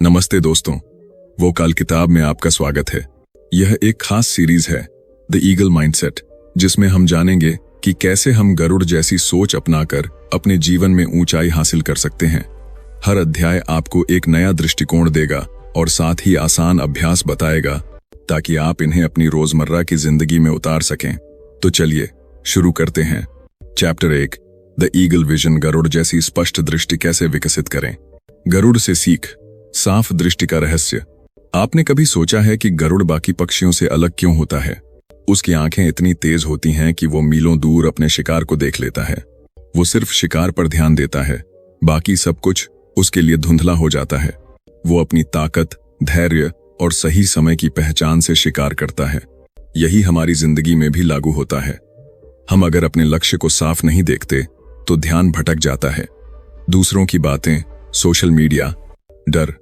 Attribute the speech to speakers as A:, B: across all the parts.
A: नमस्ते दोस्तों, वो काल किताब में आपका स्वागत है। यह एक खास सीरीज है, द ईगल माइंडसेट, जिसमें हम जानेंगे कि कैसे हम गरुड़ जैसी सोच अपनाकर अपने जीवन में ऊंचाई हासिल कर सकते हैं। हर अध्याय आपको एक नया दृष्टिकोण देगा और साथ ही आसान अभ्यास बताएगा ताकि आप इन्हें अपनी रोजमर्रा की जिंदगी में उतार सकें। तो चलिए शुरू करते हैं। चैप्टर 1, द ईगल विजन, गरुड़ जैसी स्पष्ट दृष्टि कैसे विकसित करें। गरुड़ से सीख, साफ दृष्टि का रहस्य। आपने कभी सोचा है कि गरुड़ बाकी पक्षियों से अलग क्यों होता है? उसकी आंखें इतनी तेज होती हैं कि वो मीलों दूर अपने शिकार को देख लेता है। वो सिर्फ शिकार पर ध्यान देता है, बाकी सब कुछ उसके लिए धुंधला हो जाता है। वो अपनी ताकत, धैर्य और सही समय की पहचान से शिकार करता है। यही हमारी जिंदगी में भी लागू होता है। हम अगर अपने लक्ष्य को साफ नहीं देखते तो ध्यान भटक जाता है। दूसरों की बातें, सोशल मीडिया, डर,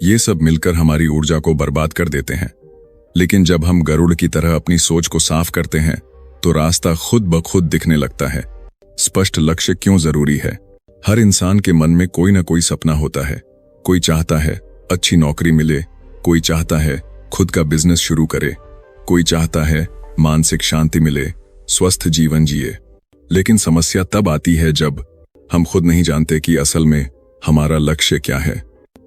A: ये सब मिलकर हमारी ऊर्जा को बर्बाद कर देते हैं। लेकिन जब हम गरुड़ की तरह अपनी सोच को साफ करते हैं तो रास्ता खुद ब खुद दिखने लगता है। स्पष्ट लक्ष्य क्यों जरूरी है? हर इंसान के मन में कोई ना कोई सपना होता है। कोई चाहता है अच्छी नौकरी मिले, कोई चाहता है खुद का बिजनेस शुरू करे, कोई चाहता है मानसिक शांति मिले, स्वस्थ जीवन जिए। लेकिन समस्या तब आती है जब हम खुद नहीं जानते कि असल में हमारा लक्ष्य क्या है।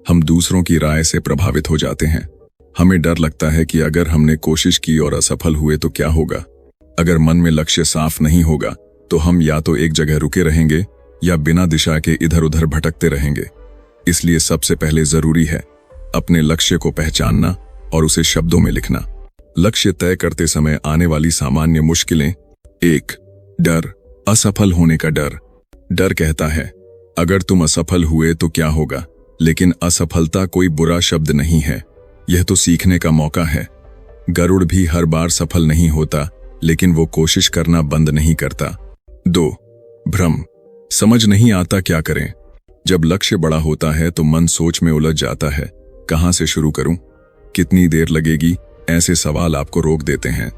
A: हम दूसरों की राय से प्रभावित हो जाते हैं। हमें डर लगता है कि अगर हमने कोशिश की और असफल हुए तो क्या होगा। अगर मन में लक्ष्य साफ नहीं होगा तो हम या तो एक जगह रुके रहेंगे या बिना दिशा के इधर उधर भटकते रहेंगे। इसलिए सबसे पहले जरूरी है अपने लक्ष्य को पहचानना और उसे शब्दों में लिखना। लक्ष्य तय करते समय आने वाली सामान्य मुश्किलें। 1, डर, असफल होने का डर। डर कहता है अगर तुम असफल हुए तो क्या होगा, लेकिन असफलता कोई बुरा शब्द नहीं है, यह तो सीखने का मौका है। गरुड़ भी हर बार सफल नहीं होता, लेकिन वो कोशिश करना बंद नहीं करता। 2, भ्रम, समझ नहीं आता क्या करें। जब लक्ष्य बड़ा होता है तो मन सोच में उलझ जाता है। कहां से शुरू करूं, कितनी देर लगेगी, ऐसे सवाल आपको रोक देते हैं।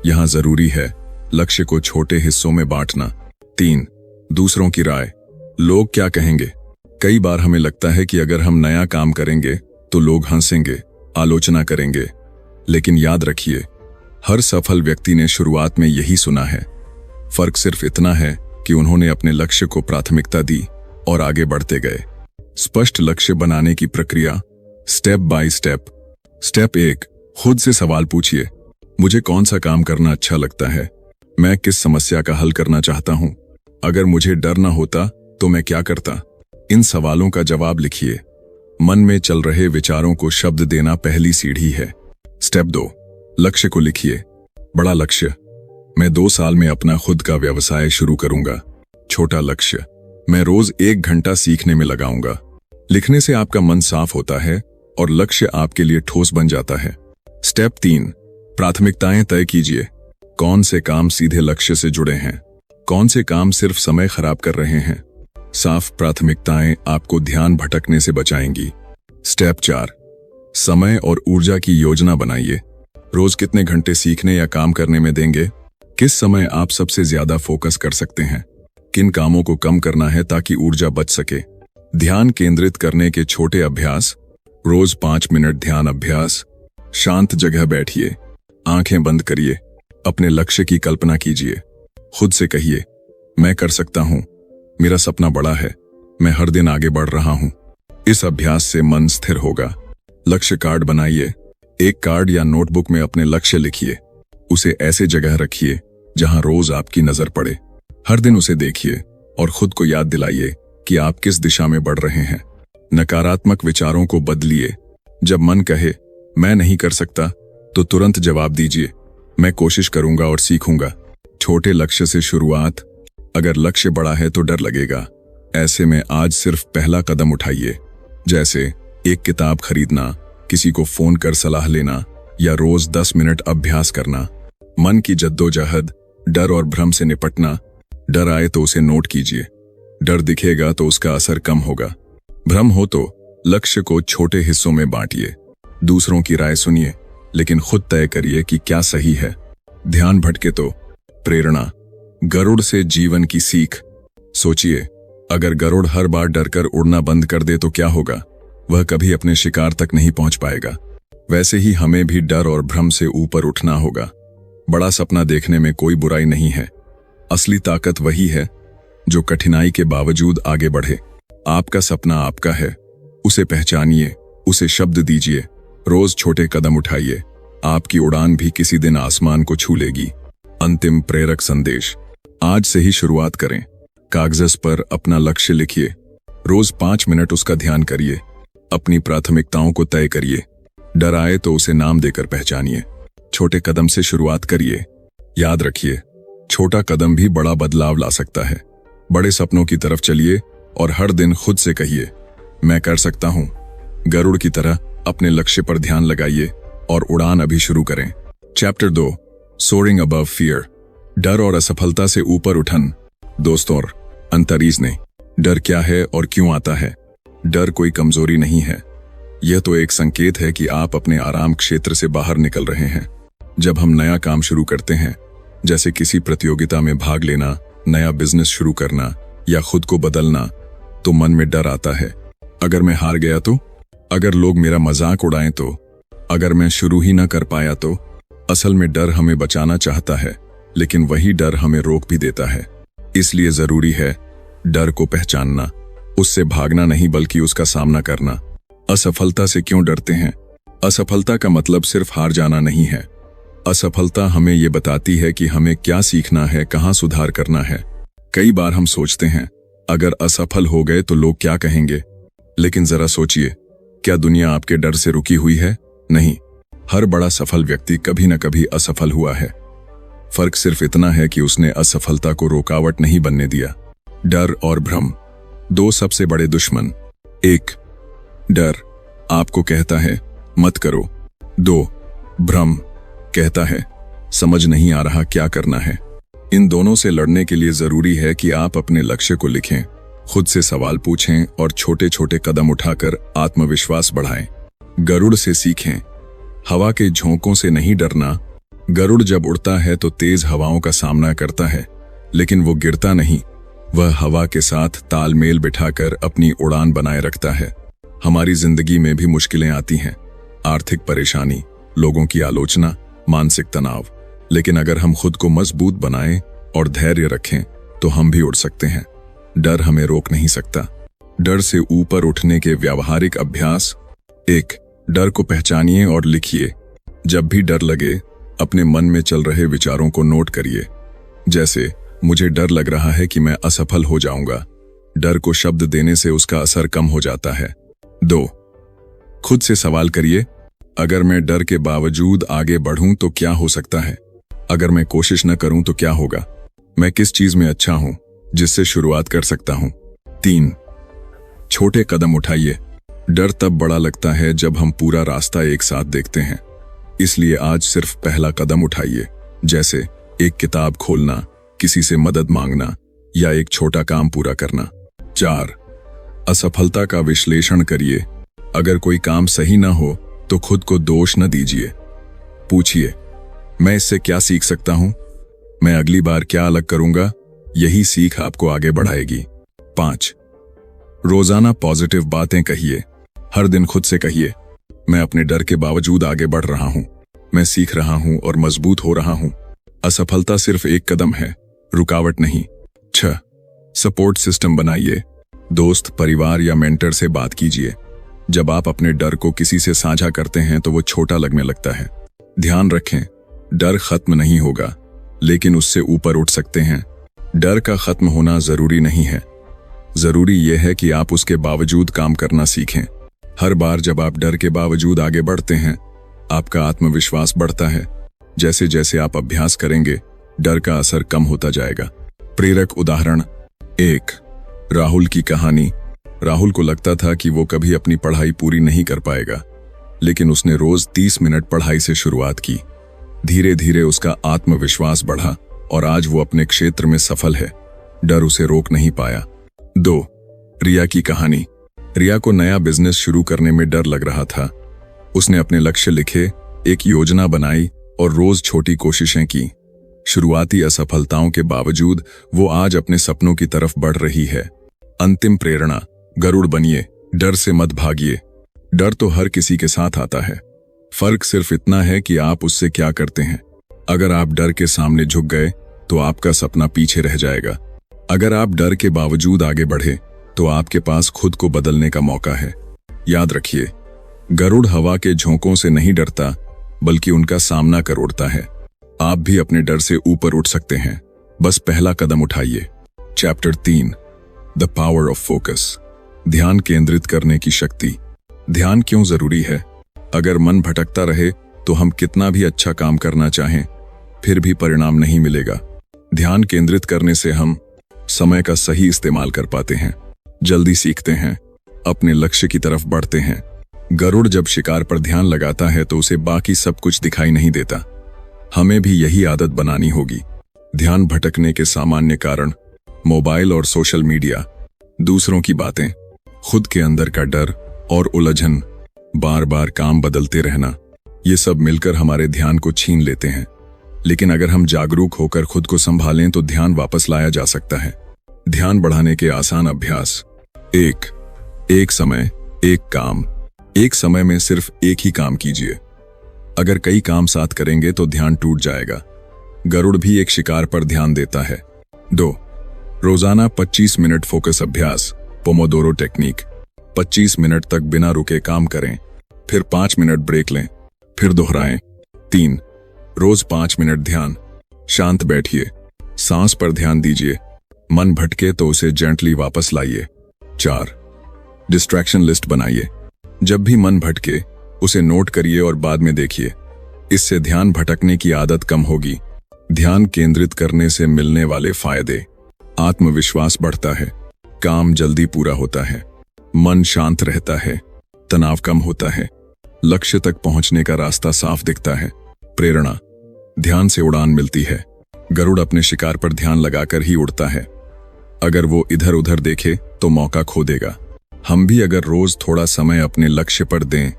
A: यहां जरूरी है लक्ष्य को छोटे हिस्सों में बांटना। 3, दूसरों की राय, लोग क्या कहेंगे। कई बार हमें लगता है कि अगर हम नया काम करेंगे तो लोग हंसेंगे, आलोचना करेंगे। लेकिन याद रखिए, हर सफल व्यक्ति ने शुरुआत में यही सुना है। फर्क सिर्फ इतना है कि उन्होंने अपने लक्ष्य को प्राथमिकता दी और आगे बढ़ते गए। स्पष्ट लक्ष्य बनाने की प्रक्रिया, स्टेप बाय स्टेप। स्टेप 1, खुद से सवाल पूछिए, मुझे कौन सा काम करना अच्छा लगता है? मैं किस समस्या का हल करना चाहता हूं? अगर मुझे डर न होता तो मैं क्या करता? इन सवालों का जवाब लिखिए। मन में चल रहे विचारों को शब्द देना पहली सीढ़ी है। स्टेप 2, लक्ष्य को लिखिए। बड़ा लक्ष्य, मैं 2 साल में अपना खुद का व्यवसाय शुरू करूंगा। छोटा लक्ष्य, मैं रोज 1 घंटा सीखने में लगाऊंगा। लिखने से आपका मन साफ होता है और लक्ष्य आपके लिए ठोस बन जाता है। स्टेप 3, प्राथमिकताएं तय कीजिए। कौन से काम सीधे लक्ष्य से जुड़े हैं, कौन से काम सिर्फ समय खराब कर रहे हैं। साफ प्राथमिकताएं आपको ध्यान भटकने से बचाएंगी। स्टेप 4, समय और ऊर्जा की योजना बनाइए। रोज कितने घंटे सीखने या काम करने में देंगे? किस समय आप सबसे ज्यादा फोकस कर सकते हैं? किन कामों को कम करना है ताकि ऊर्जा बच सके? ध्यान केंद्रित करने के छोटे अभ्यास, रोज 5 मिनट ध्यान अभ्यास। शांत जगह बैठिए, आंखें बंद करिए, अपने लक्ष्य की कल्पना कीजिए। खुद से कहिए, मैं कर सकता हूं, मेरा सपना बड़ा है, मैं हर दिन आगे बढ़ रहा हूं। इस अभ्यास से मन स्थिर होगा। लक्ष्य कार्ड बनाइए। एक कार्ड या नोटबुक में अपने लक्ष्य लिखिए। उसे ऐसे जगह रखिए जहां रोज आपकी नजर पड़े। हर दिन उसे देखिए और खुद को याद दिलाइए कि आप किस दिशा में बढ़ रहे हैं। नकारात्मक विचारों को बदलिए। जब मन कहे मैं नहीं कर सकता तो तुरंत जवाब दीजिए, मैं कोशिश करूंगा और सीखूंगा। छोटे लक्ष्य से शुरुआत। अगर लक्ष्य बड़ा है तो डर लगेगा। ऐसे में आज सिर्फ पहला कदम उठाइए, जैसे एक किताब खरीदना, किसी को फोन कर सलाह लेना या रोज 10 मिनट अभ्यास करना। मन की जद्दोजहद, डर और भ्रम से निपटना। डर आए तो उसे नोट कीजिए। डर दिखेगा तो उसका असर कम होगा। भ्रम हो तो लक्ष्य को छोटे हिस्सों में बांटिए। दूसरों की राय सुनिए, लेकिन खुद तय करिए कि क्या सही है। ध्यान भटके तो प्रेरणा, गरुड़ से जीवन की सीख। सोचिए, अगर गरुड़ हर बार डरकर उड़ना बंद कर दे तो क्या होगा? वह कभी अपने शिकार तक नहीं पहुंच पाएगा। वैसे ही हमें भी डर और भ्रम से ऊपर उठना होगा। बड़ा सपना देखने में कोई बुराई नहीं है। असली ताकत वही है जो कठिनाई के बावजूद आगे बढ़े। आपका सपना आपका है, उसे पहचानिए, उसे शब्द दीजिए, रोज छोटे कदम उठाइए। आपकी उड़ान भी किसी दिन आसमान को छू लेगी। अंतिम प्रेरक संदेश, आज से ही शुरुआत करें। कागज पर अपना लक्ष्य लिखिए, रोज 5 मिनट उसका ध्यान करिए, अपनी प्राथमिकताओं को तय करिए। डर आए तो उसे नाम देकर पहचानिए। छोटे कदम से शुरुआत करिए। याद रखिए, छोटा कदम भी बड़ा बदलाव ला सकता है। बड़े सपनों की तरफ चलिए और हर दिन खुद से कहिए, मैं कर सकता हूं। गरुड़ की तरह अपने लक्ष्य पर ध्यान लगाइए और उड़ान अभी शुरू करें। चैप्टर 2, सोरिंग अबव फियर, डर और असफलता से ऊपर उठन। दोस्तों और अंतरीज ने, डर क्या है और क्यों आता है? डर कोई कमजोरी नहीं है, यह तो एक संकेत है कि आप अपने आराम क्षेत्र से बाहर निकल रहे हैं। जब हम नया काम शुरू करते हैं, जैसे किसी प्रतियोगिता में भाग लेना, नया बिजनेस शुरू करना या खुद को बदलना, तो मन में डर आता है। अगर मैं हार गया तो? अगर लोग मेरा मजाक उड़ाएं तो? अगर मैं शुरू ही ना कर पाया तो? असल में डर हमें बचाना चाहता है, लेकिन वही डर हमें रोक भी देता है। इसलिए जरूरी है डर को पहचानना, उससे भागना नहीं बल्कि उसका सामना करना। असफलता से क्यों डरते हैं? असफलता का मतलब सिर्फ हार जाना नहीं है। असफलता हमें ये बताती है कि हमें क्या सीखना है, कहाँ सुधार करना है। कई बार हम सोचते हैं, अगर असफल हो गए तो लोग क्या कहेंगे? लेकिन जरा सोचिए, क्या दुनिया आपके डर से रुकी हुई है? नहीं, हर बड़ा सफल व्यक्ति कभी न कभी असफल हुआ है। फर्क सिर्फ इतना है कि उसने असफलता को रुकावट नहीं बनने दिया। डर और भ्रम, दो सबसे बड़े दुश्मन। 1, डर आपको कहता है मत करो। 2, भ्रम कहता है समझ नहीं आ रहा क्या करना है। इन दोनों से लड़ने के लिए जरूरी है कि आप अपने लक्ष्य को लिखें, खुद से सवाल पूछें और छोटे छोटे कदम उठाकर आत्मविश्वास बढ़ाएं। गरुड़ से सीखें, हवा के झोंकों से नहीं डरना। गरुड़ जब उड़ता है तो तेज हवाओं का सामना करता है, लेकिन वो गिरता नहीं। वह हवा के साथ तालमेल बिठाकर अपनी उड़ान बनाए रखता है। हमारी जिंदगी में भी मुश्किलें आती हैं, आर्थिक परेशानी, लोगों की आलोचना, मानसिक तनाव, लेकिन अगर हम खुद को मजबूत बनाएं और धैर्य रखें तो हम भी उड़ सकते हैं। डर हमें रोक नहीं सकता। डर से ऊपर उठने के व्यावहारिक अभ्यास। 1, डर को पहचानिए और लिखिए। जब भी डर लगे, अपने मन में चल रहे विचारों को नोट करिए। जैसे, मुझे डर लग रहा है कि मैं असफल हो जाऊंगा। डर को शब्द देने से उसका असर कम हो जाता है। 2, खुद से सवाल करिए, अगर मैं डर के बावजूद आगे बढ़ूं तो क्या हो सकता है? अगर मैं कोशिश न करूं तो क्या होगा? मैं किस चीज में अच्छा हूं जिससे शुरुआत कर सकता हूं? 3, छोटे कदम उठाइए। डर तब बड़ा लगता है जब हम पूरा रास्ता एक साथ देखते हैं। इसलिए आज सिर्फ पहला कदम उठाइए, जैसे एक किताब खोलना, किसी से मदद मांगना या एक छोटा काम पूरा करना। 4, असफलता का विश्लेषण करिए। अगर कोई काम सही ना हो तो खुद को दोष न दीजिए। पूछिए, मैं इससे क्या सीख सकता हूं? मैं अगली बार क्या अलग करूंगा? यही सीख आपको आगे बढ़ाएगी। 5, रोजाना पॉजिटिव बातें कहिए। हर दिन खुद से कहिए, मैं अपने डर के बावजूद आगे बढ़ रहा हूं, मैं सीख रहा हूं और मजबूत हो रहा हूं। असफलता सिर्फ एक कदम है, रुकावट नहीं। 6, सपोर्ट सिस्टम बनाइए। दोस्त, परिवार या मेंटर से बात कीजिए। जब आप अपने डर को किसी से साझा करते हैं तो वो छोटा लगने लगता है। ध्यान रखें, डर खत्म नहीं होगा, लेकिन उससे ऊपर उठ सकते हैं। डर का खत्म होना जरूरी नहीं है, जरूरी यह है कि आप उसके बावजूद काम करना सीखें। हर बार जब आप डर के बावजूद आगे बढ़ते हैं, आपका आत्मविश्वास बढ़ता है। जैसे जैसे आप अभ्यास करेंगे, डर का असर कम होता जाएगा। प्रेरक उदाहरण। 1, राहुल की कहानी। राहुल को लगता था कि वो कभी अपनी पढ़ाई पूरी नहीं कर पाएगा, लेकिन उसने रोज 30 मिनट पढ़ाई से शुरुआत की। धीरे धीरे उसका आत्मविश्वास बढ़ा और आज वो अपने क्षेत्र में सफल है। डर उसे रोक नहीं पाया। 2, रिया की कहानी। रिया को नया बिजनेस शुरू करने में डर लग रहा था। उसने अपने लक्ष्य लिखे, एक योजना बनाई और रोज छोटी कोशिशें की। शुरुआती असफलताओं के बावजूद वो आज अपने सपनों की तरफ बढ़ रही है। अंतिम प्रेरणा। गरुड़ बनिए, डर से मत भागिए, डर तो हर किसी के साथ आता है, फर्क सिर्फ इतना है कि आप उससे क्या करते हैं। अगर आप डर के सामने झुक गए तो आपका सपना पीछे रह जाएगा। अगर आप डर के बावजूद आगे बढ़े तो आपके पास खुद को बदलने का मौका है। याद रखिए, गरुड़ हवा के झोंकों से नहीं डरता, बल्कि उनका सामना कर उड़ता है। आप भी अपने डर से ऊपर उठ सकते हैं, बस पहला कदम उठाइए। Chapter 3, the power of focus, ध्यान केंद्रित करने की शक्ति। ध्यान क्यों जरूरी है? अगर मन भटकता रहे तो हम कितना भी अच्छा काम करना चाहें, फिर भी परिणाम नहीं मिलेगा। ध्यान केंद्रित करने से हम समय का सही इस्तेमाल कर पाते हैं, जल्दी सीखते हैं, अपने लक्ष्य की तरफ बढ़ते हैं। गरुड़ जब शिकार पर ध्यान लगाता है तो उसे बाकी सब कुछ दिखाई नहीं देता। हमें भी यही आदत बनानी होगी। ध्यान भटकने के सामान्य कारण: मोबाइल और सोशल मीडिया, दूसरों की बातें, खुद के अंदर का डर और उलझन, बार बार काम बदलते रहना, ये सब मिलकर हमारे ध्यान को छीन लेते हैं। लेकिन अगर हम जागरूक होकर खुद को संभालें तो ध्यान वापस लाया जा सकता है। ध्यान बढ़ाने के आसान अभ्यास। एक समय एक काम। एक समय में सिर्फ एक ही काम कीजिए। अगर कई काम साथ करेंगे तो ध्यान टूट जाएगा। गरुड़ भी एक शिकार पर ध्यान देता है। 2. रोजाना 25 मिनट फोकस अभ्यास, पोमोडोरो टेक्निक। 25 मिनट तक बिना रुके काम करें, फिर 5 मिनट ब्रेक लें, फिर दोहराएं। 3. रोज 5 मिनट ध्यान। शांत बैठिए, सांस पर ध्यान दीजिए, मन भटके तो उसे जेंटली वापस लाइए। 4. डिस्ट्रैक्शन लिस्ट बनाइए। जब भी मन भटके उसे नोट करिए और बाद में देखिए। इससे ध्यान भटकने की आदत कम होगी। ध्यान केंद्रित करने से मिलने वाले फायदे: आत्मविश्वास बढ़ता है, काम जल्दी पूरा होता है, मन शांत रहता है, तनाव कम होता है, लक्ष्य तक पहुंचने का रास्ता साफ दिखता है। प्रेरणा: ध्यान से उड़ान मिलती है। गरुड़ अपने शिकार पर ध्यान लगाकर ही उड़ता है। अगर वो इधर उधर देखे तो मौका खो देगा। हम भी अगर रोज थोड़ा समय अपने लक्ष्य पर दें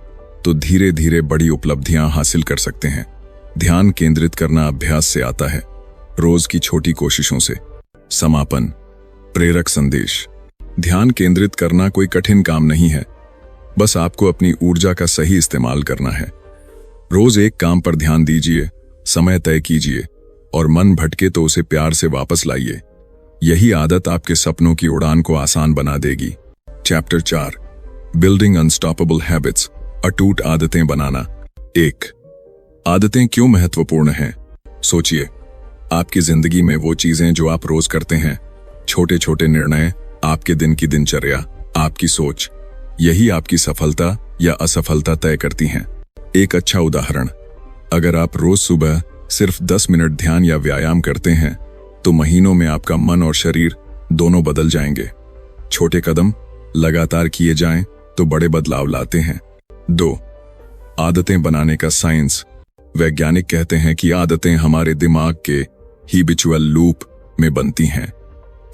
A: तो धीरे धीरे बड़ी उपलब्धियां हासिल कर सकते हैं। ध्यान केंद्रित करना अभ्यास से आता है, रोज की छोटी कोशिशों से। समापन, प्रेरक संदेश। ध्यान केंद्रित करना कोई कठिन काम नहीं है, बस आपको अपनी ऊर्जा का सही इस्तेमाल करना है। रोज एक काम पर ध्यान दीजिए, समय तय कीजिए और मन भटके तो उसे प्यार से वापस लाइए। यही आदत आपके सपनों की उड़ान को आसान बना देगी। चैप्टर 4, बिल्डिंग अनस्टॉपेबल हैबिट्स, अटूट आदतें बनाना। 1. आदतें क्यों महत्वपूर्ण हैं? सोचिए, आपकी जिंदगी में वो चीजें जो आप रोज करते हैं, छोटे छोटे निर्णय, आपके दिन की दिनचर्या, आपकी सोच, यही आपकी सफलता या असफलता तय करती हैं। एक अच्छा उदाहरण: अगर आप रोज सुबह सिर्फ 10 मिनट ध्यान या व्यायाम करते हैं तो महीनों में आपका मन और शरीर दोनों बदल जाएंगे। छोटे कदम लगातार किए जाएं तो बड़े बदलाव लाते हैं। 2. आदतें बनाने का साइंस। वैज्ञानिक कहते हैं कि आदतें हमारे दिमाग के हैबिचुअल लूप में बनती हैं।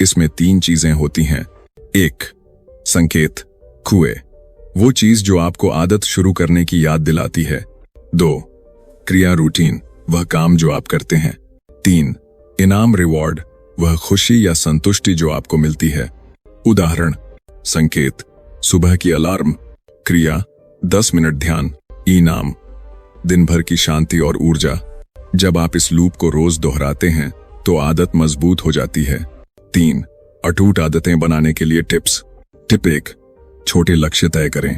A: इसमें 3 चीजें होती हैं। 1. संकेत, खुए, वो चीज जो आपको आदत शुरू करने की याद दिलाती है। 2. क्रिया, रूटीन, वह काम जो आप करते हैं। 3. इनाम, रिवॉर्ड, वह खुशी या संतुष्टि जो आपको मिलती है। उदाहरण: संकेत, सुबह की अलार्म। क्रिया, 10 मिनट ध्यान। इनाम, दिन भर की शांति और ऊर्जा। जब आप इस लूप को रोज दोहराते हैं तो आदत मजबूत हो जाती है। 3. अटूट आदतें बनाने के लिए टिप्स। टिप 1, छोटे लक्ष्य तय करें।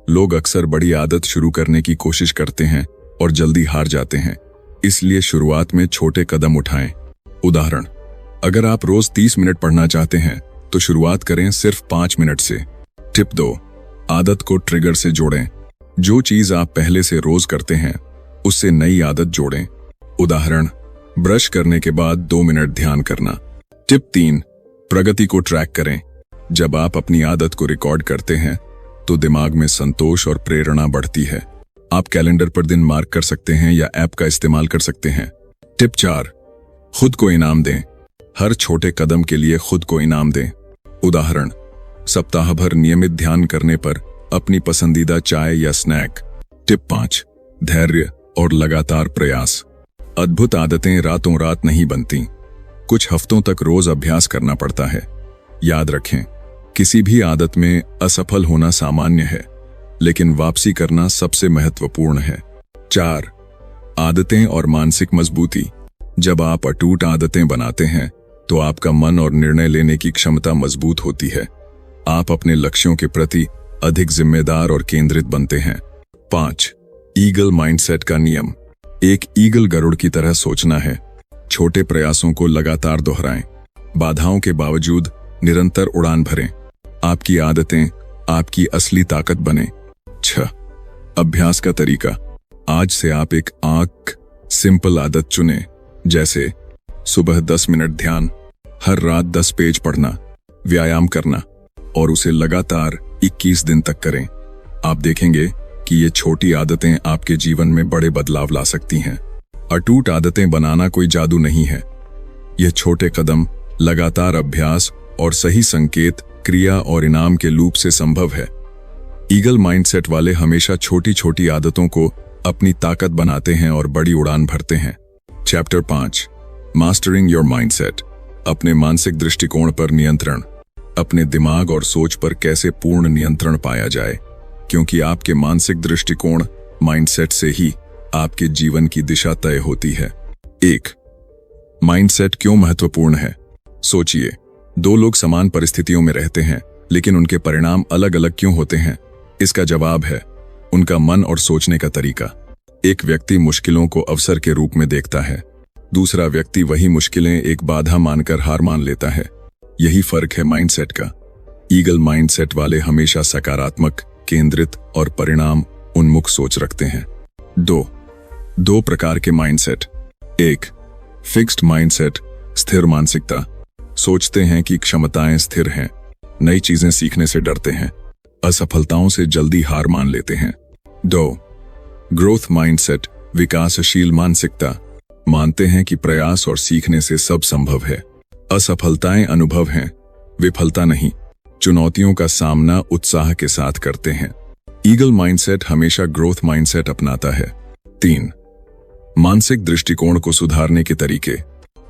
A: लोग अक्सर बड़ी आदत शुरू करने की कोशिश करते हैं और जल्दी हार जाते हैं, इसलिए शुरुआत में छोटे कदम उठाएं। उदाहरण: अगर आप रोज 30 मिनट पढ़ना चाहते हैं तो शुरुआत करें सिर्फ 5 मिनट से। टिप 2, आदत को ट्रिगर से जोड़ें। जो चीज आप पहले से रोज करते हैं उससे नई आदत जोड़ें। उदाहरण: ब्रश करने के बाद 2 मिनट ध्यान करना। टिप 3, प्रगति को ट्रैक करें। जब आप अपनी आदत को रिकॉर्ड करते हैं तो दिमाग में संतोष और प्रेरणा बढ़ती है। आप कैलेंडर पर दिन मार्क कर सकते हैं या ऐप का इस्तेमाल कर सकते हैं। टिप 4, खुद को इनाम दें। हर छोटे कदम के लिए खुद को इनाम दें। उदाहरण: सप्ताह भर नियमित ध्यान करने पर अपनी पसंदीदा चाय या स्नैक। टिप 5, धैर्य और लगातार प्रयास। अद्भुत आदतें रातों रात नहीं बनती, कुछ हफ्तों तक रोज अभ्यास करना पड़ता है। याद रखें, किसी भी आदत में असफल होना सामान्य है, लेकिन वापसी करना सबसे महत्वपूर्ण है। 4. आदतें और मानसिक मजबूती। जब आप अटूट आदतें बनाते हैं तो आपका मन और निर्णय लेने की क्षमता मजबूत होती है। आप अपने लक्ष्यों के प्रति अधिक जिम्मेदार और केंद्रित बनते हैं। 5. ईगल माइंडसेट का नियम। एक ईगल गरुड़ की तरह सोचना है। छोटे प्रयासों को लगातार दोहराएं, बाधाओं के बावजूद निरंतर उड़ान भरें। आपकी आदतें आपकी असली ताकत बने। 6. अभ्यास का तरीका। आज से आप एक सिंपल आदत चुनें, जैसे सुबह 10 मिनट ध्यान, हर रात 10 पेज पढ़ना, व्यायाम करना, और उसे लगातार 21 दिन तक करें। आप देखेंगे कि ये छोटी आदतें आपके जीवन में बड़े बदलाव ला सकती हैं। अटूट आदतें बनाना कोई जादू नहीं है। यह छोटे कदम, लगातार अभ्यास और सही संकेत, क्रिया और इनाम के लूप से संभव है। ईगल माइंडसेट वाले हमेशा छोटी छोटी आदतों को अपनी ताकत बनाते हैं और बड़ी उड़ान भरते हैं। Chapter 5, mastering your mindset. अपने मानसिक दृष्टिकोण पर नियंत्रण। अपने दिमाग और सोच पर कैसे पूर्ण नियंत्रण पाया जाए, क्योंकि आपके मानसिक दृष्टिकोण, माइंडसेट से ही आपके जीवन की दिशा तय होती है। 1. माइंडसेट क्यों महत्वपूर्ण है? सोचिए, 2 लोग समान परिस्थितियों में रहते हैं, लेकिन उनके परिणाम अलग अलग क्यों होते हैं? इसका जवाब है उनका मन और सोचने का तरीका। एक व्यक्ति मुश्किलों को अवसर के रूप में देखता है, दूसरा व्यक्ति वही मुश्किलें एक बाधा मानकर हार मान लेता है। यही फर्क है माइंडसेट का। ईगल माइंडसेट वाले हमेशा सकारात्मक, केंद्रित और परिणाम उन्मुख सोच रखते हैं। 2 प्रकार के माइंडसेट। 1. फिक्स्ड माइंडसेट, स्थिर मानसिकता। सोचते हैं कि क्षमताएं स्थिर हैं, नई चीजें सीखने से डरते हैं, असफलताओं से जल्दी हार मान लेते हैं। 2. ग्रोथ माइंडसेट, विकासशील मानसिकता। मानते हैं कि प्रयास और सीखने से सब संभव है, असफलताएं अनुभव हैं, विफलता नहीं। चुनौतियों का सामना उत्साह के साथ करते हैं। ईगल माइंडसेट हमेशा ग्रोथ माइंडसेट अपनाता है। 3. मानसिक दृष्टिकोण को सुधारने के तरीके।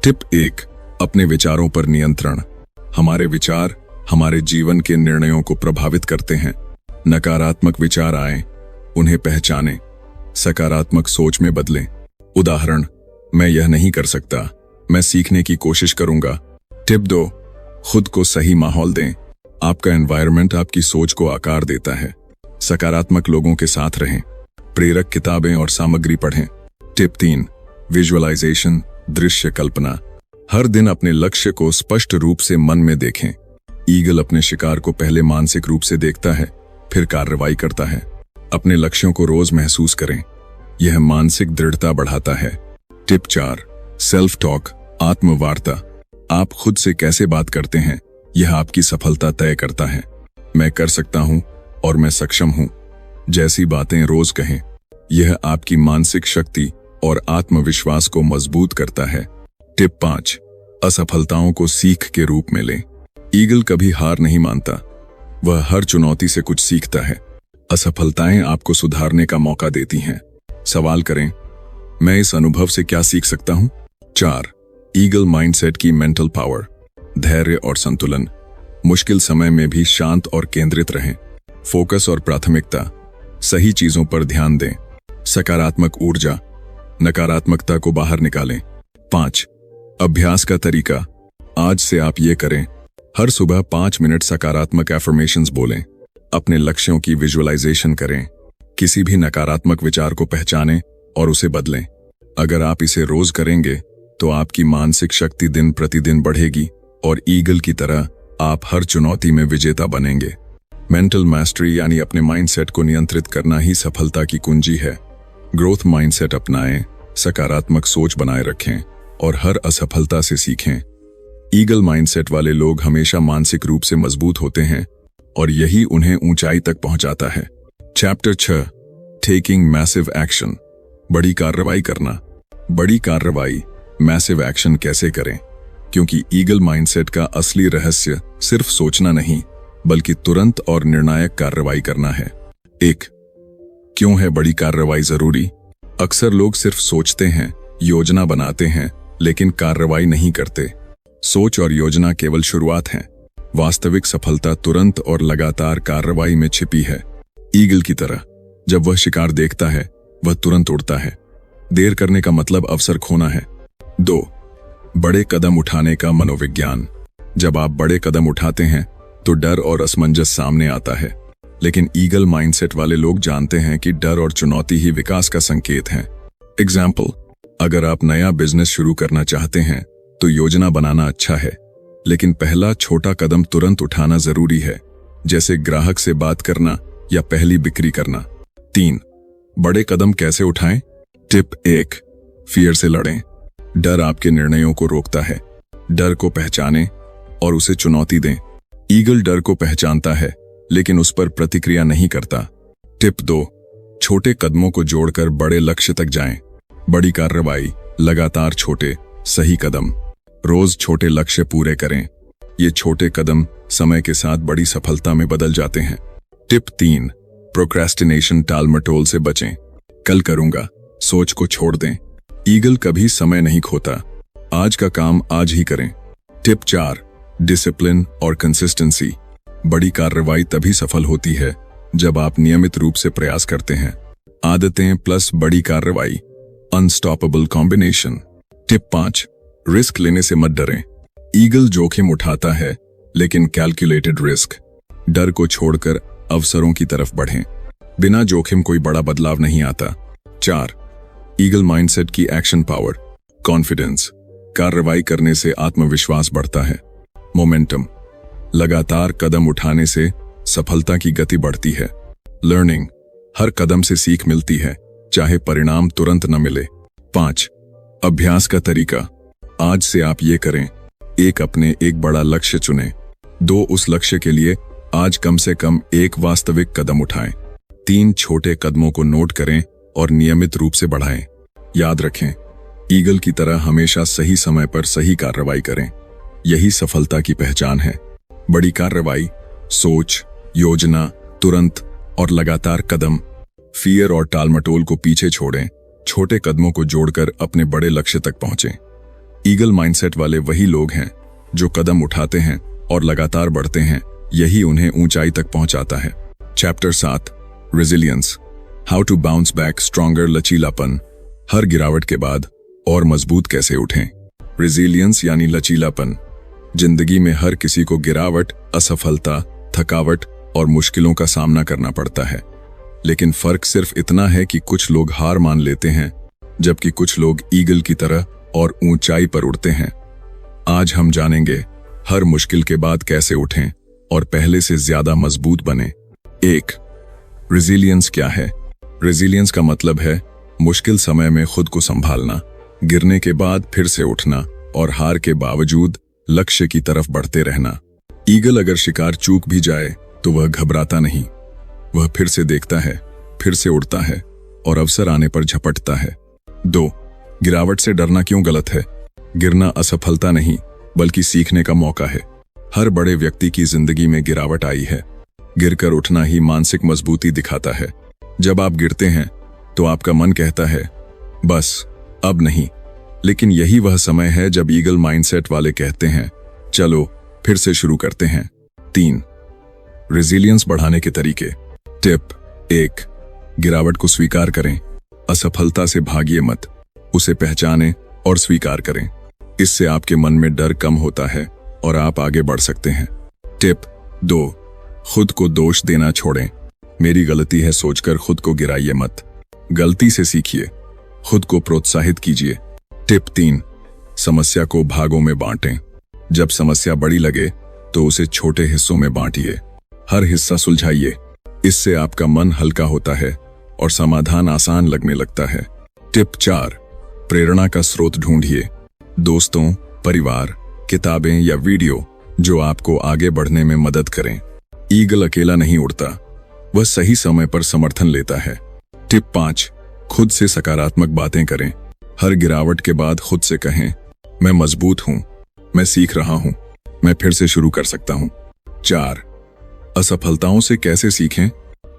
A: टिप 1. अपने विचारों पर नियंत्रण। हमारे विचार हमारे जीवन के निर्णयों को प्रभावित करते हैं। नकारात्मक विचार आए, उन्हें पहचानें, सकारात्मक सोच में बदलें। उदाहरण, मैं यह नहीं कर सकता, मैं सीखने की कोशिश करूंगा। टिप 2. खुद को सही माहौल दें। आपका एनवायरनमेंट आपकी सोच को आकार देता है। सकारात्मक लोगों के साथ रहें, प्रेरक किताबें और सामग्री पढ़ें। टिप 3. विजुअलाइजेशन, दृश्य कल्पना। हर दिन अपने लक्ष्य को स्पष्ट रूप से मन में देखें। ईगल अपने शिकार को पहले मानसिक रूप से देखता है, फिर कार्रवाई करता है। अपने लक्ष्यों को रोज महसूस करें, यह मानसिक दृढ़ता बढ़ाता है। टिप 4. सेल्फ टॉक, आत्मवार्ता। आप खुद से कैसे बात करते हैं, यह आपकी सफलता तय करता है। मैं कर सकता हूं और मैं सक्षम हूं जैसी बातें रोज कहें। यह आपकी मानसिक शक्ति और आत्मविश्वास को मजबूत करता है। टिप 5. असफलताओं को सीख के रूप में लें। ईगल कभी हार नहीं मानता, वह हर चुनौती से कुछ सीखता है। असफलताएं आपको सुधारने का मौका देती हैं। सवाल करें, मैं इस अनुभव से क्या सीख सकता हूं? 4. ईगल माइंडसेट की मेंटल पावर, धैर्य और संतुलन। मुश्किल समय में भी शांत और केंद्रित रहें। फोकस और प्राथमिकता, सही चीजों पर ध्यान दें। सकारात्मक ऊर्जा, नकारात्मकता को बाहर निकालें। 5. अभ्यास का तरीका। आज से आप ये करें, हर सुबह 5 मिनट सकारात्मक एफर्मेशंस बोलें। अपने लक्ष्यों की विजुअलाइजेशन करें। किसी भी नकारात्मक विचार को पहचानें और उसे बदलें। अगर आप इसे रोज करेंगे तो आपकी मानसिक शक्ति दिन प्रतिदिन बढ़ेगी और ईगल की तरह आप हर चुनौती में विजेता बनेंगे। मेंटल मास्टरी यानी अपने माइंडसेट को नियंत्रित करना ही सफलता की कुंजी है। ग्रोथ माइंडसेट अपनाएं, सकारात्मक सोच बनाए रखें और हर असफलता से सीखें। ईगल माइंडसेट वाले लोग हमेशा मानसिक रूप से मजबूत होते हैं और यही उन्हें ऊंचाई तक पहुंचाता है। चैप्टर 6, टेकिंग मैसिव एक्शन, बड़ी कार्रवाई करना। बड़ी कार्रवाई, मैसिव एक्शन कैसे करें? क्योंकि ईगल माइंडसेट का असली रहस्य सिर्फ सोचना नहीं, बल्कि तुरंत और निर्णायक कार्रवाई करना है। 1. क्यों है बड़ी कार्रवाई जरूरी? अक्सर लोग सिर्फ सोचते हैं, योजना बनाते हैं, लेकिन कार्रवाई नहीं करते। सोच और योजना केवल शुरुआत है, वास्तविक सफलता तुरंत और लगातार कार्रवाई में छिपी है। ईगल की तरह जब वह शिकार देखता है वह तुरंत उड़ता है। देर करने का मतलब अवसर खोना है। 2. बड़े कदम उठाने का मनोविज्ञान। जब आप बड़े कदम उठाते हैं तो डर और असमंजस सामने आता है, लेकिन ईगल माइंडसेट वाले लोग जानते हैं कि डर और चुनौती ही विकास का संकेत हैं। एग्जाम्पल, अगर आप नया बिजनेस शुरू करना चाहते हैं तो योजना बनाना अच्छा है, लेकिन पहला छोटा कदम तुरंत उठाना जरूरी है, जैसे ग्राहक से बात करना या पहली बिक्री करना। 3. बड़े कदम कैसे उठाएं? टिप 1. फियर से लड़ें। डर आपके निर्णयों को रोकता है। डर को पहचानें और उसे चुनौती दें। ईगल डर को पहचानता है लेकिन उस पर प्रतिक्रिया नहीं करता। टिप 2. छोटे कदमों को जोड़कर बड़े लक्ष्य तक जाएं। बड़ी कार्रवाई, लगातार छोटे सही कदम। रोज छोटे लक्ष्य पूरे करें। ये छोटे कदम समय के साथ बड़ी सफलता में बदल जाते हैं। टिप 3. प्रोक्रेस्टिनेशन, टालमटोल से बचें। कल करूंगा सोच को छोड़ दें। ईगल कभी समय नहीं खोता। आज का काम आज ही करें। टिप 4. डिसिप्लिन और कंसिस्टेंसी। बड़ी कार्रवाई तभी सफल होती है जब आप नियमित रूप से प्रयास करते हैं। आदतें प्लस बड़ी कार्रवाई, अनस्टॉपेबल कॉम्बिनेशन। टिप 5. रिस्क लेने से मत डरें। ईगल जोखिम उठाता है लेकिन कैलकुलेटेड रिस्क। डर को छोड़कर अवसरों की तरफ बढ़ें। बिना जोखिम कोई बड़ा बदलाव नहीं आता। 4. ईगल माइंडसेट की एक्शन पावर, कॉन्फिडेंस। कार्रवाई करने से आत्मविश्वास बढ़ता है। मोमेंटम, लगातार कदम उठाने से सफलता की गति बढ़ती है। लर्निंग, हर कदम से सीख मिलती है, चाहे परिणाम तुरंत न मिले। 5. अभ्यास का तरीका। आज से आप ये करें। 1. अपने एक बड़ा लक्ष्य चुनें। 2. उस लक्ष्य के लिए आज कम से कम एक वास्तविक कदम उठाएं। 3. छोटे कदमों को नोट करें और नियमित रूप से बढ़ाएं। याद रखें, ईगल की तरह हमेशा सही समय पर सही कार्रवाई करें। यही सफलता की पहचान है। बड़ी कार्रवाई, सोच, योजना, तुरंत और लगातार कदम। फियर और टालमटोल को पीछे छोड़ें। छोटे कदमों को जोड़कर अपने बड़े लक्ष्य तक पहुंचें। ईगल माइंडसेट वाले वही लोग हैं जो कदम उठाते हैं और लगातार बढ़ते हैं। यही उन्हें ऊंचाई तक पहुंचाता है। Chapter 7, resilience, how to bounce back stronger. लचीलापन, हर गिरावट के बाद और मजबूत कैसे उठें। रेजिलियंस यानी लचीलापन। जिंदगी में हर किसी को गिरावट, असफलता, थकावट और मुश्किलों का सामना करना पड़ता है, लेकिन फर्क सिर्फ इतना है कि कुछ लोग हार मान लेते हैं जबकि कुछ लोग ईगल की तरह और ऊंचाई पर उड़ते हैं। आज हम जानेंगे हर मुश्किल के बाद कैसे उठें और पहले से ज्यादा मजबूत बने। 1. रेजिलियंस क्या है? रेजिलियंस का मतलब है मुश्किल समय में खुद को संभालना, गिरने के बाद फिर से उठना और हार के बावजूद लक्ष्य की तरफ बढ़ते रहना। ईगल अगर शिकार चूक भी जाए तो वह घबराता नहीं। वह फिर से देखता है, फिर से उड़ता है और अवसर आने पर झपटता है। 2. गिरावट से डरना क्यों गलत है? गिरना असफलता नहीं बल्कि सीखने का मौका है। हर बड़े व्यक्ति की जिंदगी में गिरावट आई है। गिरकर उठना ही मानसिक मजबूती दिखाता है। जब आप गिरते हैं तो आपका मन कहता है बस अब नहीं, लेकिन यही वह समय है जब ईगल माइंडसेट वाले कहते हैं चलो फिर से शुरू करते हैं। 3. रेजिलियंस बढ़ाने के तरीके। टिप 1. गिरावट को स्वीकार करें। असफलता से भागिए मत, उसे पहचानें और स्वीकार करें। इससे आपके मन में डर कम होता है और आप आगे बढ़ सकते हैं। टिप 2. खुद को दोष देना छोड़ें। मेरी गलती है सोचकर खुद को गिराइए मत, गलती से सीखिए, खुद को प्रोत्साहित कीजिए। टिप 3. समस्या को भागों में बांटें। जब समस्या बड़ी लगे तो उसे छोटे हिस्सों में बांटिए, हर हिस्सा सुलझाइए। इससे आपका मन हल्का होता है और समाधान आसान लगने लगता है। टिप 4. प्रेरणा का स्रोत ढूंढिए। दोस्तों, परिवार, किताबें या वीडियो जो आपको आगे बढ़ने में मदद करें। ईगल अकेला नहीं उड़ता, वह सही समय पर समर्थन लेता है। टिप 5. खुद से सकारात्मक बातें करें। हर गिरावट के बाद खुद से कहें मैं मजबूत हूं, मैं सीख रहा हूं, मैं फिर से शुरू कर सकता हूं। 4. असफलताओं से कैसे सीखें?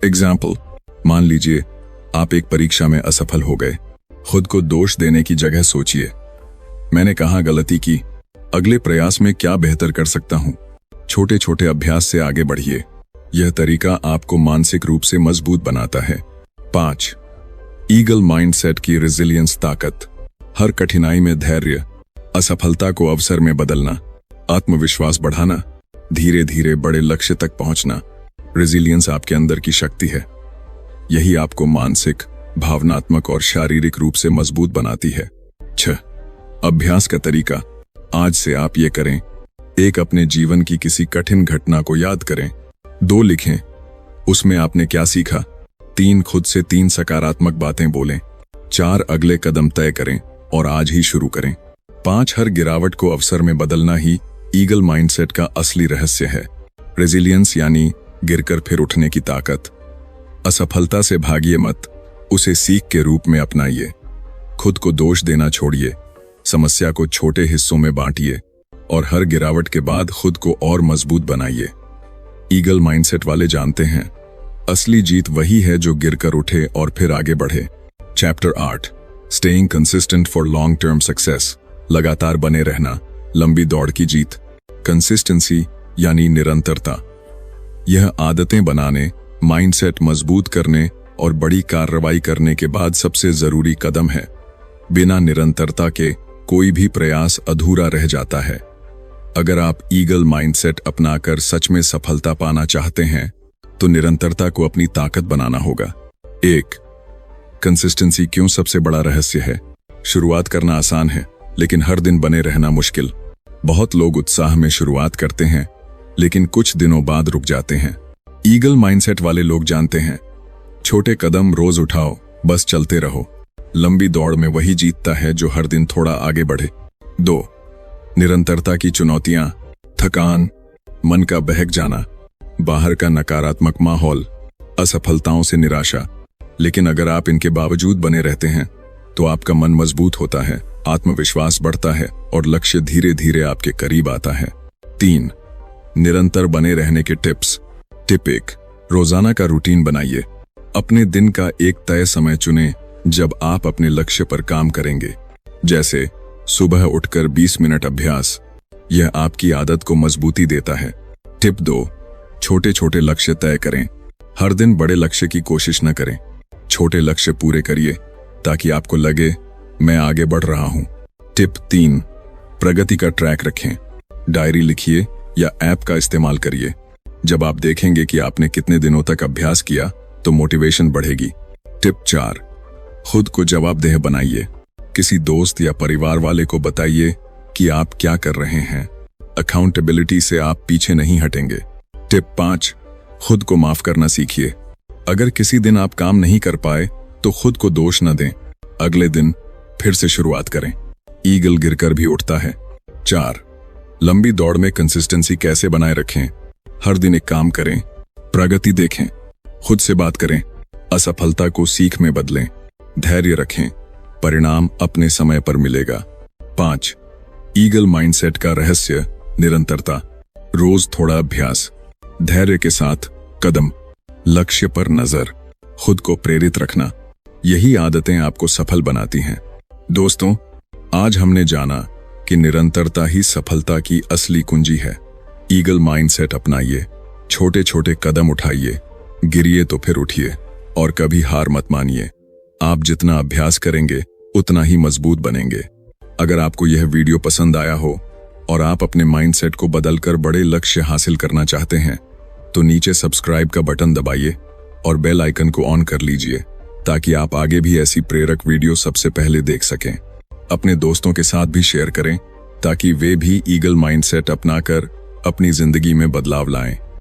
A: एग्जाम्पल, मान लीजिए आप एक परीक्षा में असफल हो गए। खुद को दोष देने की जगह सोचिए, मैंने कहाँ गलती की, अगले प्रयास में क्या बेहतर कर सकता हूं। छोटे छोटे अभ्यास से आगे बढ़िए। यह तरीका आपको मानसिक रूप से मजबूत बनाता है। 5. ईगल माइंडसेट की रेजिलियंस ताकत। हर कठिनाई में धैर्य, असफलता को अवसर में बदलना, आत्मविश्वास बढ़ाना, धीरे धीरे बड़े लक्ष्य तक पहुंचना, रेजिलियंस आपके अंदर की शक्ति है। यही आपको मानसिक, भावनात्मक और शारीरिक रूप से मजबूत बनाती है। 6. अभ्यास का तरीका। आज से आप ये करें। 1. अपने जीवन की किसी कठिन घटना को याद करें। 2. लिखें, उसमें आपने क्या सीखा। 3. खुद से 3 सकारात्मक बातें बोलें। 4. अगले कदम तय करें और आज ही शुरू करें। 5. हर गिरावट को अवसर में बदलना ही ईगल माइंडसेट का असली रहस्य है। रेजिलियंस यानी गिरकर फिर उठने की ताकत। असफलता से भागिए मत, उसे सीख के रूप में अपनाइए। खुद को दोष देना छोड़िए, समस्या को छोटे हिस्सों में बांटिए और हर गिरावट के बाद खुद को और मजबूत बनाइए। ईगल माइंडसेट वाले जानते हैं, असली जीत वही है जो गिरकर उठे और फिर आगे बढ़े। Chapter 8, staying consistent for long term success. लगातार बने रहना, लंबी दौड़ की जीत। कंसिस्टेंसी यानी निरंतरता। यह आदतें बनाने, माइंडसेट मजबूत करने और बड़ी कार्रवाई करने के बाद सबसे जरूरी कदम है। बिना निरंतरता के कोई भी प्रयास अधूरा रह जाता है। अगर आप ईगल माइंडसेट अपनाकर सच में सफलता पाना चाहते हैं तो निरंतरता को अपनी ताकत बनाना होगा। 1. कंसिस्टेंसी क्यों सबसे बड़ा रहस्य है। शुरुआत करना आसान है, लेकिन हर दिन बने रहना मुश्किल। बहुत लोग उत्साह में शुरुआत करते हैं, लेकिन कुछ दिनों बाद रुक जाते हैं। ईगल माइंडसेट वाले लोग जानते हैं, छोटे कदम रोज उठाओ, बस चलते रहो। लंबी दौड़ में वही जीतता है जो हर दिन थोड़ा आगे बढ़े। 2. निरंतरता की चुनौतियां। थकान, मन का बहक जाना, बाहर का नकारात्मक माहौल, असफलताओं से निराशा। लेकिन अगर आप इनके बावजूद बने रहते हैं तो आपका मन मजबूत होता है, आत्मविश्वास बढ़ता है और लक्ष्य धीरे धीरे आपके करीब आता है। 3. निरंतर बने रहने के टिप्स। टिप 1, रोजाना का रूटीन बनाइए। अपने दिन का एक तय समय चुनें जब आप अपने लक्ष्य पर काम करेंगे, जैसे सुबह उठकर 20 मिनट अभ्यास। यह आपकी आदत को मजबूती देता है। टिप 2, छोटे छोटे लक्ष्य तय करें। हर दिन बड़े लक्ष्य की कोशिश न करें, छोटे लक्ष्य पूरे करिए ताकि आपको लगे मैं आगे बढ़ रहा हूं। टिप 3, प्रगति का ट्रैक रखें। डायरी लिखिए या ऐप का इस्तेमाल करिए। जब आप देखेंगे कि आपने कितने दिनों तक अभ्यास किया तो मोटिवेशन बढ़ेगी। टिप 4, खुद को जवाबदेह बनाइए। किसी दोस्त या परिवार वाले को बताइए कि आप क्या कर रहे हैं। अकाउंटेबिलिटी से आप पीछे नहीं हटेंगे। टिप 5, खुद को माफ करना सीखिए। अगर किसी दिन आप काम नहीं कर पाए तो खुद को दोष न दें, अगले दिन फिर से शुरुआत करें। ईगल गिरकर भी उठता है। 4, लंबी दौड़ में कंसिस्टेंसी कैसे बनाए रखें। हर दिन एक काम करें, प्रगति देखें, खुद से बात करें, असफलता को सीख में बदलें, धैर्य रखें, परिणाम अपने समय पर मिलेगा। 5, ईगल माइंडसेट का रहस्य निरंतरता। रोज थोड़ा अभ्यास, धैर्य के साथ कदम, लक्ष्य पर नजर, खुद को प्रेरित रखना, यही आदतें आपको सफल बनाती हैं। दोस्तों, आज हमने जाना कि निरंतरता ही सफलता की असली कुंजी है। ईगल माइंडसेट अपनाइए, छोटे छोटे कदम उठाइए, गिरिए तो फिर उठिए और कभी हार मत मानिए। आप जितना अभ्यास करेंगे उतना ही मजबूत बनेंगे। अगर आपको यह वीडियो पसंद आया हो और आप अपने माइंडसेट को बदलकर बड़े लक्ष्य हासिल करना चाहते हैं तो नीचे सब्सक्राइब का बटन दबाइए और बेल आइकन को ऑन कर लीजिए ताकि आप आगे भी ऐसी प्रेरक वीडियो सबसे पहले देख सकें। अपने दोस्तों के साथ भी शेयर करें ताकि वे भी ईगल माइंडसेट अपनाकर अपनी जिंदगी में बदलाव लाएं।